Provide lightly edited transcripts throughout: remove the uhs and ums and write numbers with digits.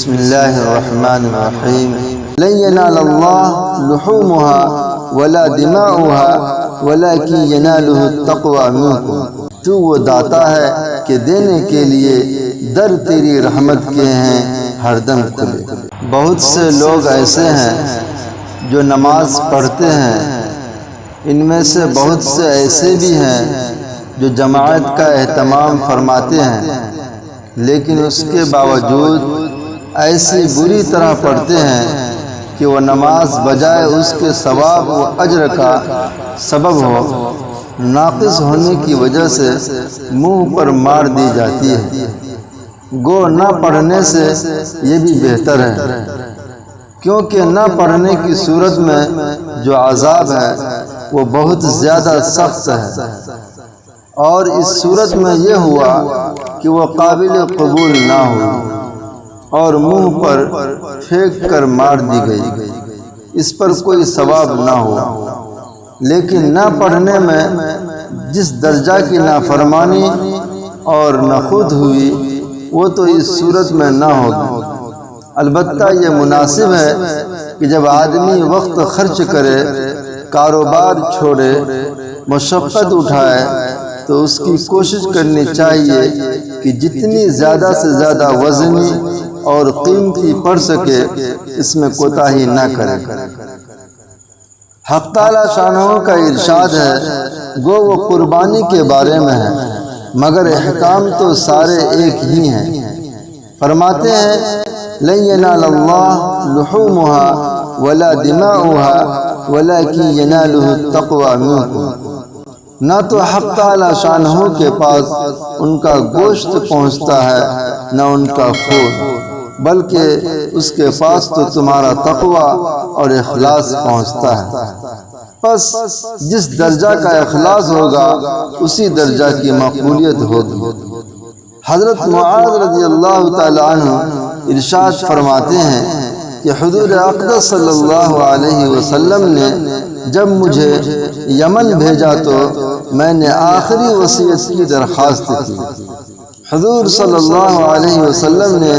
بسم اللہ الرحمن الرحیم لن ینال اللہ لحومها ولا دماؤها ولکن ینالہ التقوی منکم۔ تو وہ داتا ہے کہ دینے کے لیے در تیری رحمت کے ہیں ہر دم کھلے۔ بہت سے لوگ ایسے ہیں جو نماز پڑھتے ہیں، ان میں سے بہت سے ایسے بھی ہیں جو جماعت کا اہتمام فرماتے ہیں، لیکن اس کے باوجود ایسی بری طرح پڑھتے ہیں کہ وہ نماز بجائے اس کے ثواب و اجر کا سبب ہو، ناقص ہونے کی وجہ سے منہ پر مار دی جاتی ہے۔ گو نہ پڑھنے سے یہ بھی بہتر ہے، کیونکہ نہ پڑھنے کی صورت میں جو عذاب ہے وہ بہت زیادہ سخت ہے، اور اس صورت میں یہ ہوا کہ وہ قابل قبول نہ ہو اور منہ پر پھینک کر مار دی گئی، اس پر کوئی ثواب نہ ہوا۔ لیکن نہ پڑھنے میں جس درجہ کی نافرمانی اور نخوت ہوئی وہ تو اس صورت میں نہ ہوگی۔ البتہ یہ مناسب ہے کہ جب آدمی وقت خرچ کرے، کاروبار چھوڑے، مشقت اٹھائے، تو اس کی کوشش کرنی چاہیے کہ جتنی زیادہ سے زیادہ وزنی اور قیمتی پڑھ سکے اس میں کوتاہی نہ کرے۔ حق تعالی شانہ کا ارشاد ہے، گو وہ قربانی کے بارے میں ہے مگر احکام تو سارے ایک ہی ہیں۔ فرماتے ہیں لن ینال اللہ لحومها ولا دماؤها ولکن ینالہ التقوی منکم۔ نہ تو حق تعالی شانہ کے پاس ان کا گوشت پہنچتا ہے نہ ان کا خون، بلکہ اس کے پاس تو تمہارا تقوی اور اخلاص پہنچتا ہے۔ پس جس درجہ کا اخلاص ہوگا اسی درجہ کی مقبولیت ہوگی۔ حضرت معاذ رضی اللہ تعالی عنہ ارشاد فرماتے ہیں کہ حضور اقدس صلی اللہ علیہ وسلم نے جب مجھے یمن بھیجا تو میں نے آخری وصیت کی درخواست کی۔ حضور صلی اللہ علیہ وسلم نے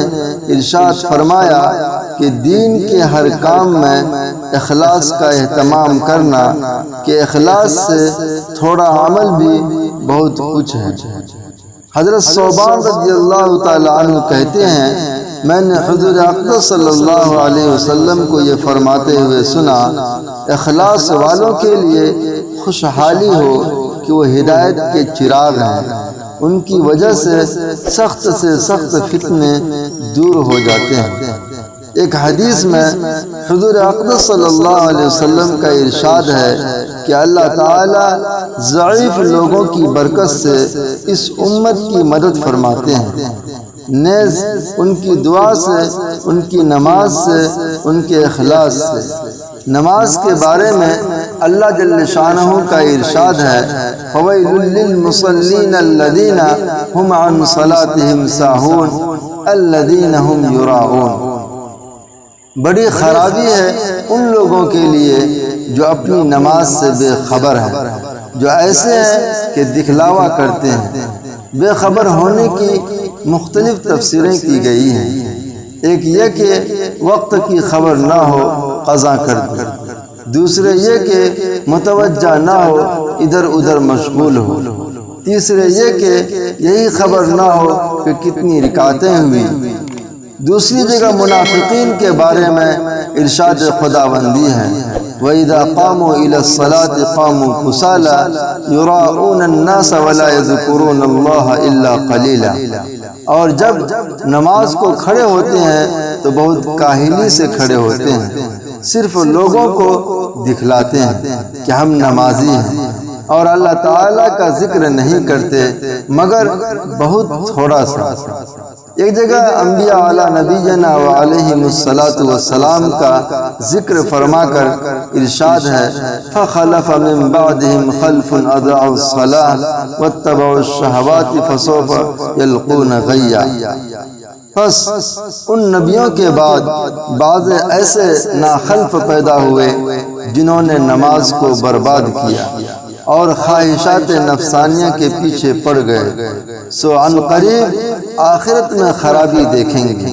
ارشاد فرمایا کہ دین کے ہر کام میں اخلاص کا اہتمام کرنا، کہ اخلاص سے تھوڑا عمل بھی بہت کچھ ہے۔ حضرت ثوبان رضی اللہ تعالی عنہ کہتے ہیں میں نے حضور اقدس صلی اللہ علیہ وسلم کو یہ فرماتے ہوئے سنا، اخلاص والوں کے لیے خوشحالی ہو کہ وہ ہدایت کے چراغ ہیں، ان کی وجہ سے سخت فتنے دور ہو جاتے ہیں۔ ایک حدیث میں حضور اقدس صلی اللہ علیہ وسلم کا ارشاد ہے کہ اللہ تعالی ضعیف لوگوں کی برکت سے اس امت کی مدد فرماتے ہیں، نیز ان کی دعا سے، ان کی نماز سے، ان کے اخلاص سے۔ نماز کے بارے میں اللہ جل شانہ کا ارشاد ہے فَوَيْلٌ لِّلْمُصَلِّينَ الَّذِينَ هُمْ عَنْ صَلَاتِهِمْ سَاهُونَ الَّذِينَ هُمْ يُرَاءُونَ۔ بڑی خرابی ہے ان لوگوں کے لیے جو اپنی نماز سے بے خبر ہیں، جو ایسے ہیں کہ دکھلاوا کرتے ہیں۔ بے خبر ہونے کی مختلف تفسیریں کی گئی ہیں، ایک یہ کہ وقت کی خبر نہ ہو قضا کر دے، دوسرے یہ کہ متوجہ نہ ہو ادھر ادھر مشغول ہو، تیسرے یہ کہ یہی خبر نہ ہو کہ کتنی رکعتیں ہوئی۔ دوسری جگہ منافقین کے بارے میں ارشاد خداوندی ہے وَإِذَا قَامُوا إِلَى الصَّلَاةِ قَامُوا كُسَالَىٰ يُرَاءُونَ النَّاسَ وَلَا يَذْكُرُونَ اللَّهَ إِلَّا قَلِيلًا۔ اور جب نماز کو کھڑے ہوتے ہیں تو بہت کاہلی سے کھڑے ہوتے ہیں، صرف لوگوں کو دکھلاتے ہیں کہ ہم نمازی ہیں، اور اللہ تعالیٰ کا ذکر نہیں کرتے مگر بہت تھوڑا سا۔ ایک جگہ انبیاء علی نبینا و علیہم السلام کا ذکر فرما کر ارشاد ہے فَخَلَفَ مِن بَعْدِهِمْ خَلْفٌ أَضَاعُوا الصَّلَاةَ وَاتَّبَعُوا الشَّهَوَاتِ فَسَوْفَ يَلْقُونَ غَيًّا۔ پس ان نبیوں کے بعد بعض ایسے ناخلف پیدا ہوئے جنہوں نے نماز کو برباد کیا اور خواہشات نفسانیہ کے پیچھے پڑ گئے، سو عن قریب آخرت میں خرابی دیکھیں گے۔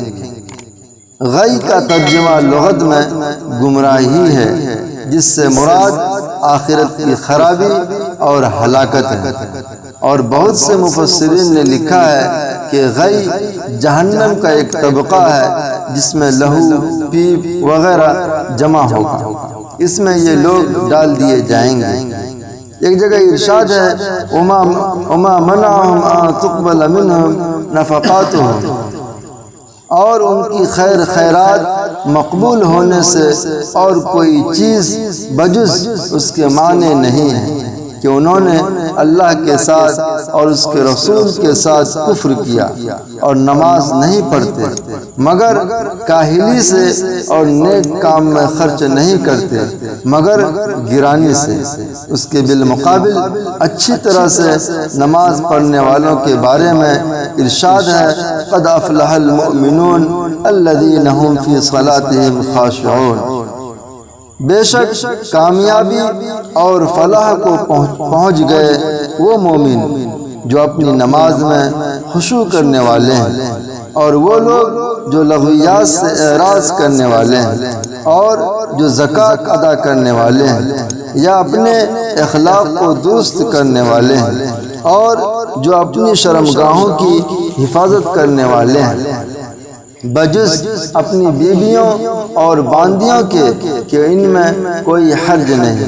غی کا ترجمہ لغت میں گمراہی ہے، جس سے مراد آخرت کی خرابی اور ہلاکت ہے۔ اور بہت سے مفسرین نے لکھا ہے کہ غی جہنم کا ایک طبقہ ہے جس میں لہو، پیپ وغیرہ جمع ہوگا، اس میں یہ لوگ ڈال دیے جائیں گے۔ ایک جگہ ارشاد ہے وما منعهم ان تقبل منهم نفقاتهم، اور ان کی خیر خیرات مقبول ہونے سے اور کوئی چیز بجز اس کے معنی نہیں ہے کہ انہوں نے اللہ کے ساتھ اور اس کے رسول کے ساتھ کفر کیا اور نماز نہیں پڑھتے، مگر کاہلی سے اور نیک کام میں خرچ نہیں کرتے مگر گرانی سے۔ اس کے بالمقابل اچھی طرح سے نماز پڑھنے والوں کے بارے میں ارشاد ہے قد افلح المؤمنون الذین هم فی صلاتهم خاشعون، بے شک کامیابی اور فلاح کو پہنچ گئے وہ مومن جو اپنی نماز میں خشوع کرنے والے ہیں، اور وہ لوگ جو لغویات سے اعراض کرنے والے ہیں، اور جو زکوٰۃ ادا کرنے والے ہیں یا اپنے اخلاق کو درست کرنے والے ہیں، اور جو اپنی شرمگاہوں کی حفاظت کرنے والے ہیں، بجز اپنی بیویوں اور باندیوں کے کہ ان میں کوئی حرج نہیں،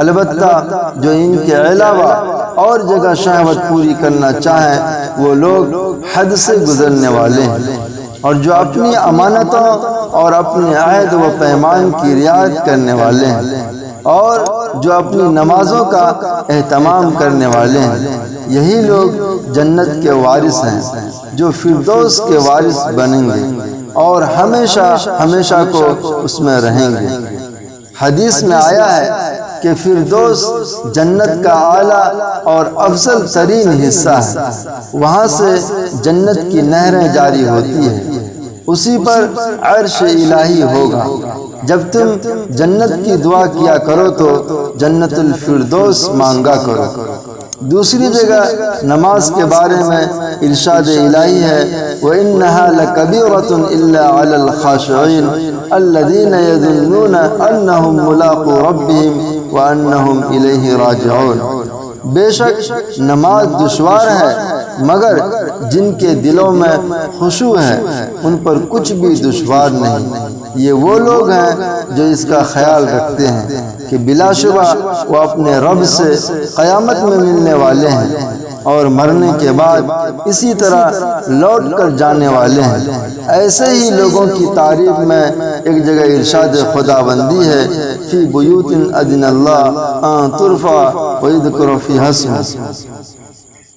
البتہ جو ان کے علاوہ اور جگہ شہوت پوری کرنا چاہیں وہ لوگ حد سے گزرنے والے ہیں، اور جو اپنی امانتوں اور اپنے عہد و پیمان کی رعایت کرنے والے ہیں، اور جو اپنی نمازوں کا اہتمام کرنے والے ہیں، یہی لوگ جنت کے وارث ہیں جو فردوس کے وارث بنیں گے اور ہمیشہ ہمیشہ کو اس میں رہیں گے۔ حدیث میں آیا ہے کہ فردوس جنت کا اعلیٰ اور افضل ترین حصہ ہے، وہاں سے جنت کی نہریں جاری ہوتی ہیں، اسی پر عرش الہی ہوگا۔ جب تم جنت کی دعا کیا کرو تو جنت الفردوس مانگا کرو۔ دوسری جگہ نماز کے بارے میں ارشاد الہی ہے وَإِنَّهَا لَكَبِيرَةٌ إِلَّا عَلَى الْخَاشِعِينَ الَّذِينَ يَظُنُّونَ أَنَّهُمْ مُلَاقُو رَبِّهِمْ وَأَنَّهُمْ إِلَيْهِ رَاجِعُونَ، بے شک نماز دشوار ہے مگر جن کے دلوں میں خشوع ہے ان پر کچھ بھی دشوار نہیں۔ یہ وہ لوگ ہیں جو اس کا خیال رکھتے ہیں کہ بلا شبہ وہ اپنے رب سے قیامت میں ملنے والے ہیں اور مرنے کے بعد اسی طرح لوٹ کر جانے والے ہیں۔ ایسے ہی لوگوں کی تعریف میں ایک جگہ ارشاد خداوندی ہے فی بیوت اذن اللہ ان ترفع ویذکر فیہا اسمہ،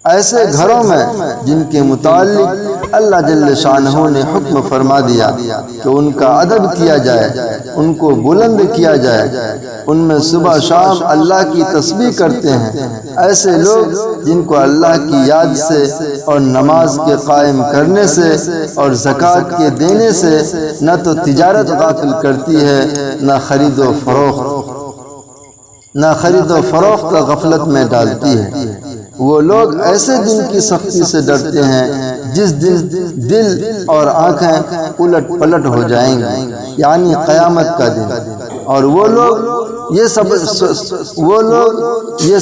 ایسے گھروں میں جن کے متعلق اللہ جل شانہ نے حکم فرما دیا کہ ان کا ادب کیا جائے، ان کو بلند کیا جائے، ان میں صبح شام اللہ کی تسبیح کرتے ہیں۔ ایسے لوگ جن کو اللہ کی یاد سے اور نماز کے قائم کرنے سے اور زکوٰۃ کے دینے سے نہ تو تجارت غافل کرتی ہے نہ خرید و فروخت غفلت میں ڈالتی ہے۔ وہ لوگ ایسے دن کی سختی سے ڈرتے ہیں جس دن دل اور آنکھیں الٹ پلٹ ہو جائیں گی، یعنی قیامت کا دن، اور وہ لوگ یہ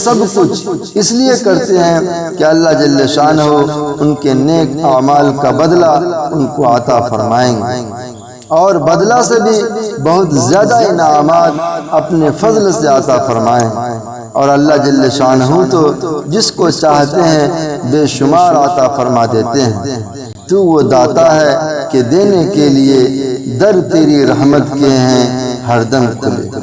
سب کچھ اس لیے کرتے ہیں کہ اللہ جل شانہ ان کے نیک اعمال کا بدلہ ان کو عطا فرمائیں گے، اور بدلہ سے بھی بہت زیادہ انعامات اپنے فضل سے عطا فرمائیں، اور اللہ جل شانہ تو جس کو چاہتے ہیں بے شمار عطا فرما دیتے ہیں۔ تو وہ داتا ہے کہ دینے کے لیے در تیری رحمت کے ہیں ہر دم کھلے۔